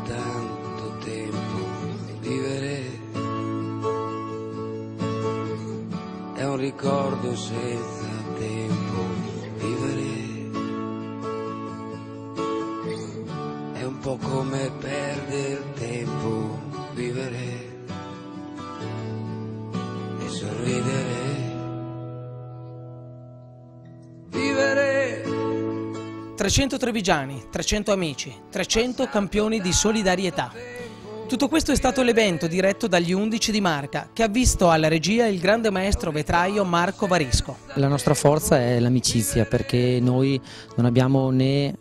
tanto tempo, vivere è un ricordo senza tempo, vivere è un po' come perdere tempo, vivere e sorridere. Vivere 300 trevigiani, 300 amici, 300 campioni di solidarietà. Tutto questo è stato l'evento diretto dagli 11 di Marca, che ha visto alla regia il grande maestro vetraio Marco Varisco. La nostra forza è l'amicizia, perché noi non abbiamo né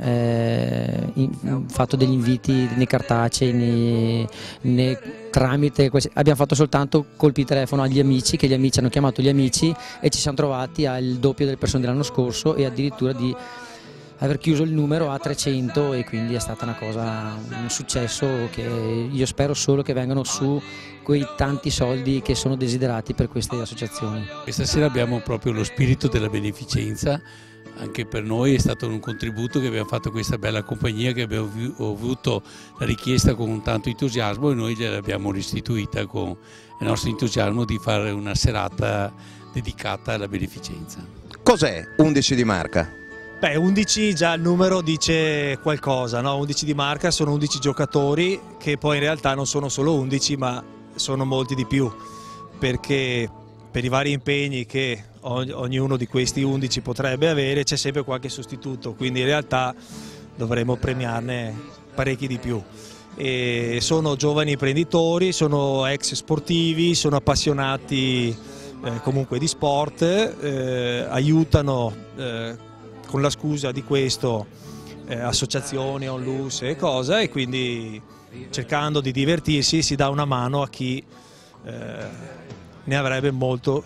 fatto degli inviti né cartacei né tramite, abbiamo fatto soltanto colpi di telefono agli amici, che gli amici hanno chiamato gli amici e ci siamo trovati al doppio delle persone dell'anno scorso e addirittura di aver chiuso il numero a 300, e quindi è stata un successo che io spero solo che vengano su quei tanti soldi che sono desiderati per queste associazioni. Questa sera abbiamo proprio lo spirito della beneficenza, anche per noi è stato un contributo che abbiamo fatto a questa bella compagnia, che abbiamo avuto la richiesta con tanto entusiasmo e noi gliel'abbiamo restituita con il nostro entusiasmo di fare una serata dedicata alla beneficenza. Cos'è 11 di Marca? Beh, 11 già il numero dice qualcosa, no? 11 di Marca sono 11 giocatori che poi in realtà non sono solo 11 ma sono molti di più, perché per i vari impegni che ognuno di questi 11 potrebbe avere c'è sempre qualche sostituto, quindi in realtà dovremmo premiarne parecchi di più. E sono giovani imprenditori, sono ex sportivi, sono appassionati comunque di sport, aiutano con la scusa di questo associazioni, onlus e cose, e quindi cercando di divertirsi si dà una mano a chi ne avrebbe molto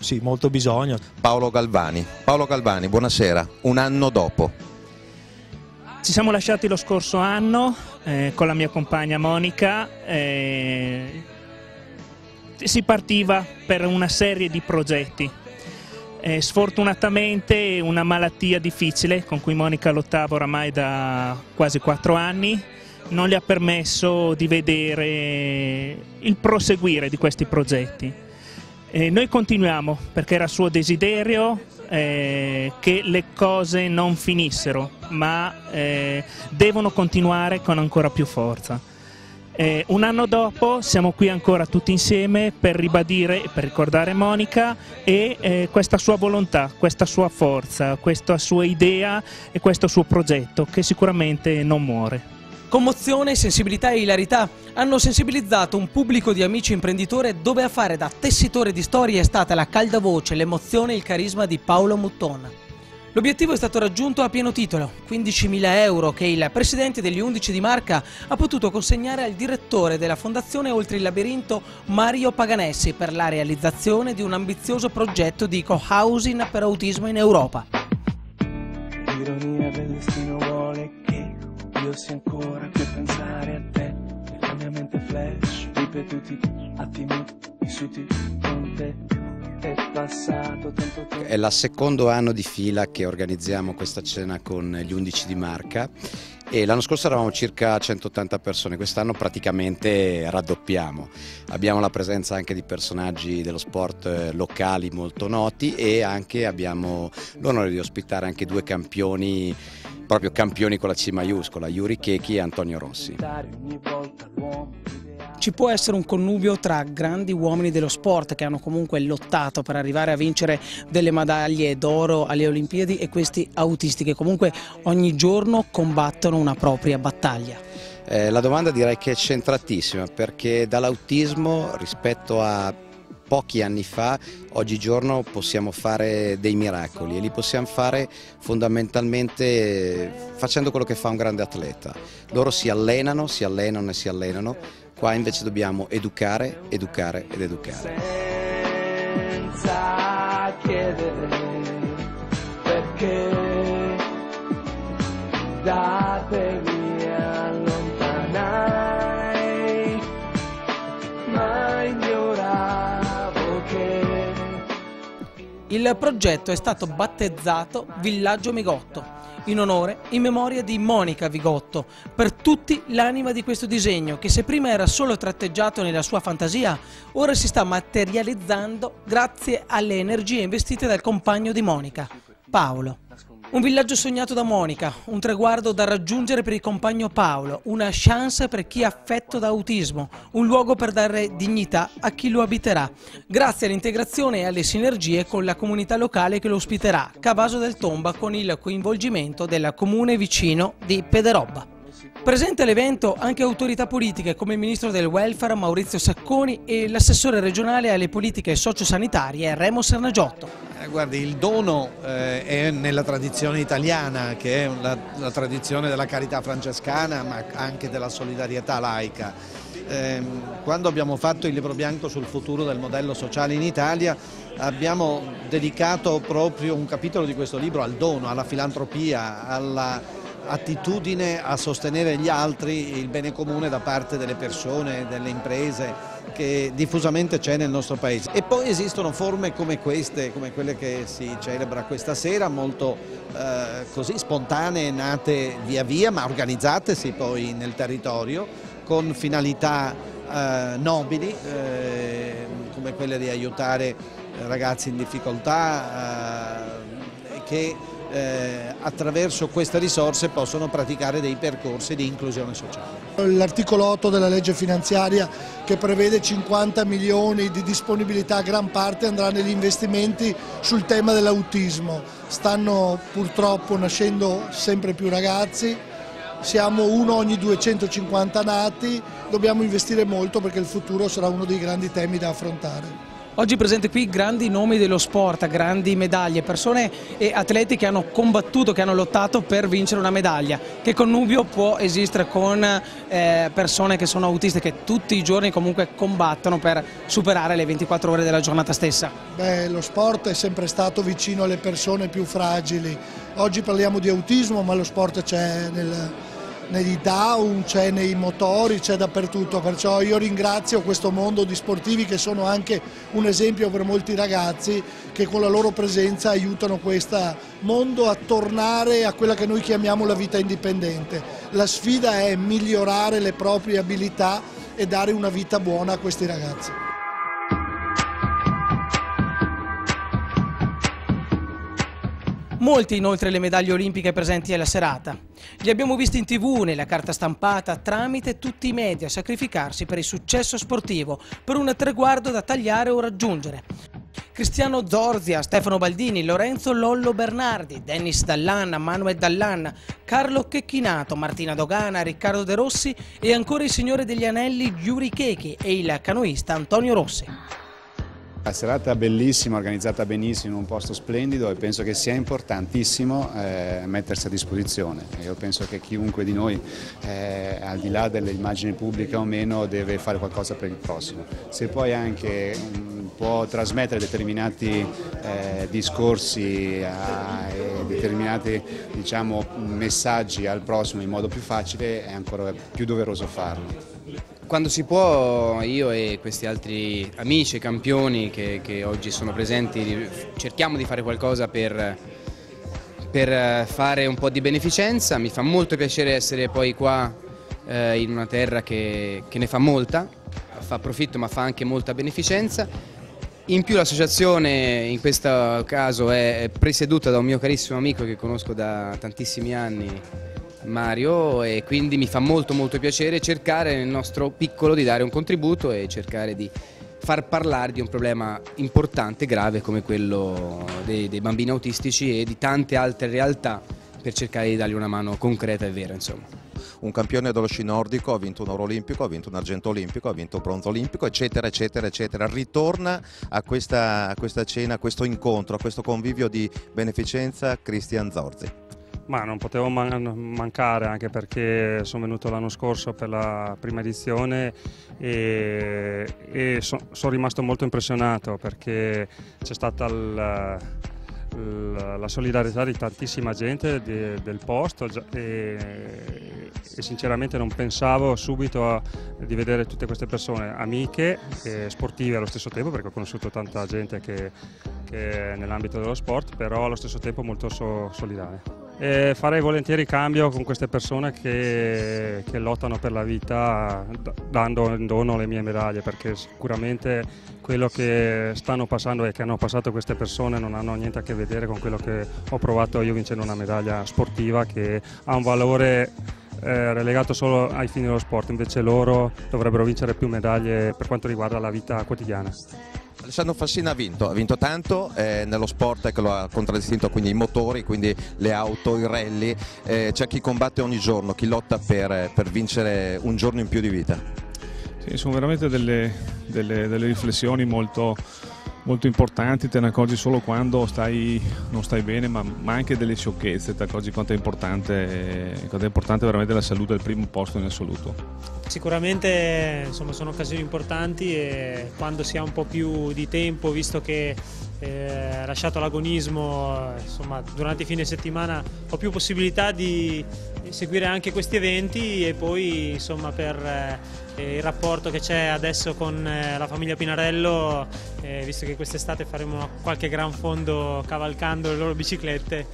bisogno. Paolo Galvani, buonasera, un anno dopo. Ci siamo lasciati lo scorso anno con la mia compagna Monica, si partiva per una serie di progetti. Sfortunatamente una malattia difficile con cui Monica lottava oramai da quasi 4 anni non le ha permesso di vedere il proseguire di questi progetti. Noi continuiamo perché era suo desiderio che le cose non finissero, ma devono continuare con ancora più forza. Un anno dopo siamo qui ancora tutti insieme per ribadire, per ricordare Monica e questa sua volontà, questa sua forza, questa sua idea e questo suo progetto che sicuramente non muore. Commozione, sensibilità e ilarità hanno sensibilizzato un pubblico di amici imprenditori dove a fare da tessitore di storie è stata la calda voce, l'emozione e il carisma di Paolo Mutton. L'obiettivo è stato raggiunto a pieno titolo, 15.000 euro che il presidente degli 11 di Marca ha potuto consegnare al direttore della fondazione Oltre il Labirinto Mario Paganessi per la realizzazione di un ambizioso progetto di co-housing per autismo in Europa. L'ironia del destino vuole che io sia ancora qui a pensare a te, la mia mente flash, ripetuti attimi vissuti con te. È il secondo anno di fila che organizziamo questa cena con gli 11 di Marca e l'anno scorso eravamo circa 180 persone, quest'anno praticamente raddoppiamo. Abbiamo la presenza anche di personaggi dello sport locali molto noti e anche abbiamo l'onore di ospitare anche 2 campioni, proprio campioni con la C maiuscola, Yuri Chechi e Antonio Rossi. Ci può essere un connubio tra grandi uomini dello sport che hanno comunque lottato per arrivare a vincere delle medaglie d'oro alle Olimpiadi e questi autisti che comunque ogni giorno combattono una propria battaglia. La domanda direi che è centratissima, perché dall'autismo rispetto a pochi anni fa, oggigiorno possiamo fare dei miracoli e li possiamo fare fondamentalmente facendo quello che fa un grande atleta. Loro si allenano e si allenano, qua invece dobbiamo educare, educare ed educare. Senza chiedere perché da te mi allontanai, ma ignoravo che il progetto è stato battezzato Villaggio Vigotto, in onore, in memoria di Monica Vigotto, per tutti l'anima di questo disegno che, se prima era solo tratteggiato nella sua fantasia, ora si sta materializzando grazie alle energie investite dal compagno di Monica, Paolo. Un villaggio sognato da Monica, un traguardo da raggiungere per il compagno Paolo, una chance per chi è affetto da autismo, un luogo per dare dignità a chi lo abiterà, grazie all'integrazione e alle sinergie con la comunità locale che lo ospiterà, Cavaso del Tomba, con il coinvolgimento del comune vicino di Pederobba. Presente all'evento anche autorità politiche come il ministro del welfare Maurizio Sacconi e l'assessore regionale alle politiche sociosanitarie Remo Sernagiotto. Guardi, il dono è nella tradizione italiana, che è la tradizione della carità francescana, ma anche della solidarietà laica. Quando abbiamo fatto il libro bianco sul futuro del modello sociale in Italia, abbiamo dedicato proprio un capitolo di questo libro al dono, alla filantropia, alla attitudine a sostenere gli altri, il bene comune da parte delle persone, delle imprese, che diffusamente c'è nel nostro paese. E poi esistono forme come queste, come quelle che si celebra questa sera, molto così spontanee, nate via via ma organizzatesi poi nel territorio con finalità nobili, come quelle di aiutare ragazzi in difficoltà che attraverso queste risorse possono praticare dei percorsi di inclusione sociale. L'articolo 8 della legge finanziaria, che prevede 50 milioni di disponibilità, gran parte andrà negli investimenti sul tema dell'autismo. Stanno purtroppo nascendo sempre più ragazzi, siamo uno ogni 250 nati, dobbiamo investire molto perché il futuro sarà uno dei grandi temi da affrontare. Oggi presente qui grandi nomi dello sport, grandi medaglie, persone e atleti che hanno combattuto, che hanno lottato per vincere una medaglia. Che connubio può esistere con persone che sono autiste, che tutti i giorni comunque combattono per superare le 24 ore della giornata stessa? Beh, lo sport è sempre stato vicino alle persone più fragili. Oggi parliamo di autismo, ma lo sport c'è negli down, c'è nei motori, c'è dappertutto, perciò io ringrazio questo mondo di sportivi che sono anche un esempio per molti ragazzi che con la loro presenza aiutano questo mondo a tornare a quella che noi chiamiamo la vita indipendente. La sfida è migliorare le proprie abilità e dare una vita buona a questi ragazzi. Molti inoltre le medaglie olimpiche presenti alla serata. Li abbiamo visti in TV, nella carta stampata, tramite tutti i media, sacrificarsi per il successo sportivo, per un traguardo da tagliare o raggiungere. Cristiano Zorzia, Stefano Baldini, Lorenzo Lollo Bernardi, Dennis Dallan, Manuel Dallan, Carlo Checchinato, Martina Dogana, Riccardo De Rossi e ancora il signore degli anelli Yuri Chechi e il canoista Antonio Rossi. La serata è bellissima, organizzata benissimo, in un posto splendido, e penso che sia importantissimo mettersi a disposizione. Io penso che chiunque di noi, al di là delle immagini pubbliche o meno, deve fare qualcosa per il prossimo. Se poi anche può trasmettere determinati discorsi e determinati, diciamo, messaggi al prossimo in modo più facile, è ancora più doveroso farlo. Quando si può, io e questi altri amici e campioni che oggi sono presenti, cerchiamo di fare qualcosa per fare un po' di beneficenza. Mi fa molto piacere essere poi qua in una terra che ne fa molta, fa profitto ma fa anche molta beneficenza. In più l'associazione in questo caso è presieduta da un mio carissimo amico che conosco da tantissimi anni, Mario, e quindi mi fa molto piacere cercare nel nostro piccolo di dare un contributo e cercare di far parlare di un problema importante, grave come quello dei bambini autistici e di tante altre realtà, per cercare di dargli una mano concreta e vera, insomma. Un campione dello sci nordico, ha vinto un oro olimpico, ha vinto un argento olimpico, ha vinto un bronzo olimpico, eccetera eccetera eccetera. Ritorna a questa cena, a questo incontro, a questo convivio di beneficenza Cristian Zorzi. Ma non potevo mancare, anche perché sono venuto l'anno scorso per la prima edizione e sono rimasto molto impressionato, perché c'è stata la solidarietà di tantissima gente del posto e sinceramente non pensavo subito di vedere tutte queste persone amiche e sportive allo stesso tempo, perché ho conosciuto tanta gente che è nell'ambito dello sport, però allo stesso tempo molto solidale. Farei volentieri cambio con queste persone che lottano per la vita dando in dono le mie medaglie, perché sicuramente quello che stanno passando e che hanno passato queste persone non hanno niente a che vedere con quello che ho provato io vincendo una medaglia sportiva che ha un valore relegato solo ai fini dello sport, invece loro dovrebbero vincere più medaglie per quanto riguarda la vita quotidiana. Alessandro Fassina ha vinto tanto nello sport che lo ha contraddistinto, quindi i motori, quindi le auto, i rally, c'è chi combatte ogni giorno, chi lotta per vincere un giorno in più di vita. Sì, sono veramente delle riflessioni molto importanti, te ne accorgi solo quando non stai bene, ma anche delle sciocchezze, ti accorgi quanto è importante veramente la salute al primo posto in assoluto. Sicuramente insomma, sono occasioni importanti e quando si ha un po' più di tempo, visto che lasciato l'agonismo, insomma, durante i fine settimana ho più possibilità di seguire anche questi eventi e poi insomma, per il rapporto che c'è adesso con la famiglia Pinarello, visto che quest'estate faremo qualche gran fondo cavalcando le loro biciclette,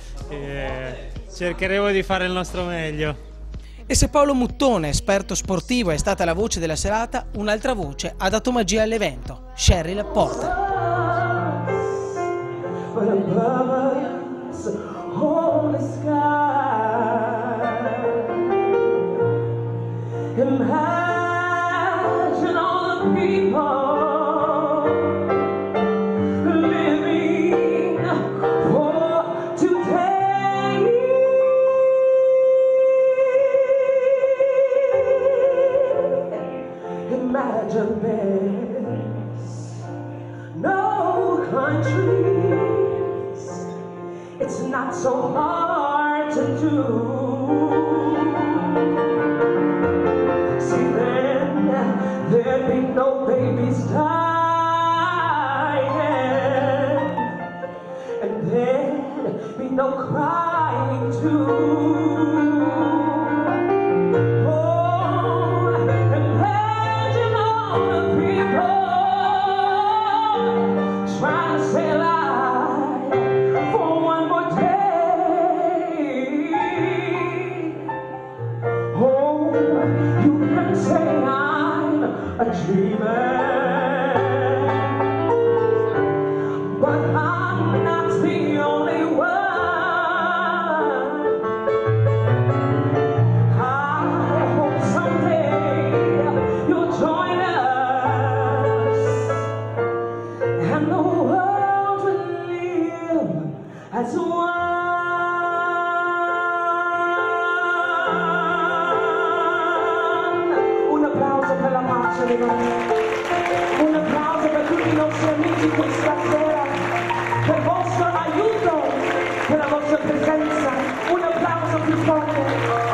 cercheremo di fare il nostro meglio. E se Paolo Muttone, esperto sportivo, è stata la voce della serata, un'altra voce ha dato magia all'evento, Sherry Laporta. Imagine there's no countries, it's not so hard to do. See then, there'd be no babies dying, and there'd be no crying too. A dreamer, but I'm not the only one. I hope someday you'll join us, and the world will live as one. Un applauso per la pace. Un applauso per tutti i nostri amici questa sera, per il vostro aiuto, per la vostra presenza. Un applauso più forte.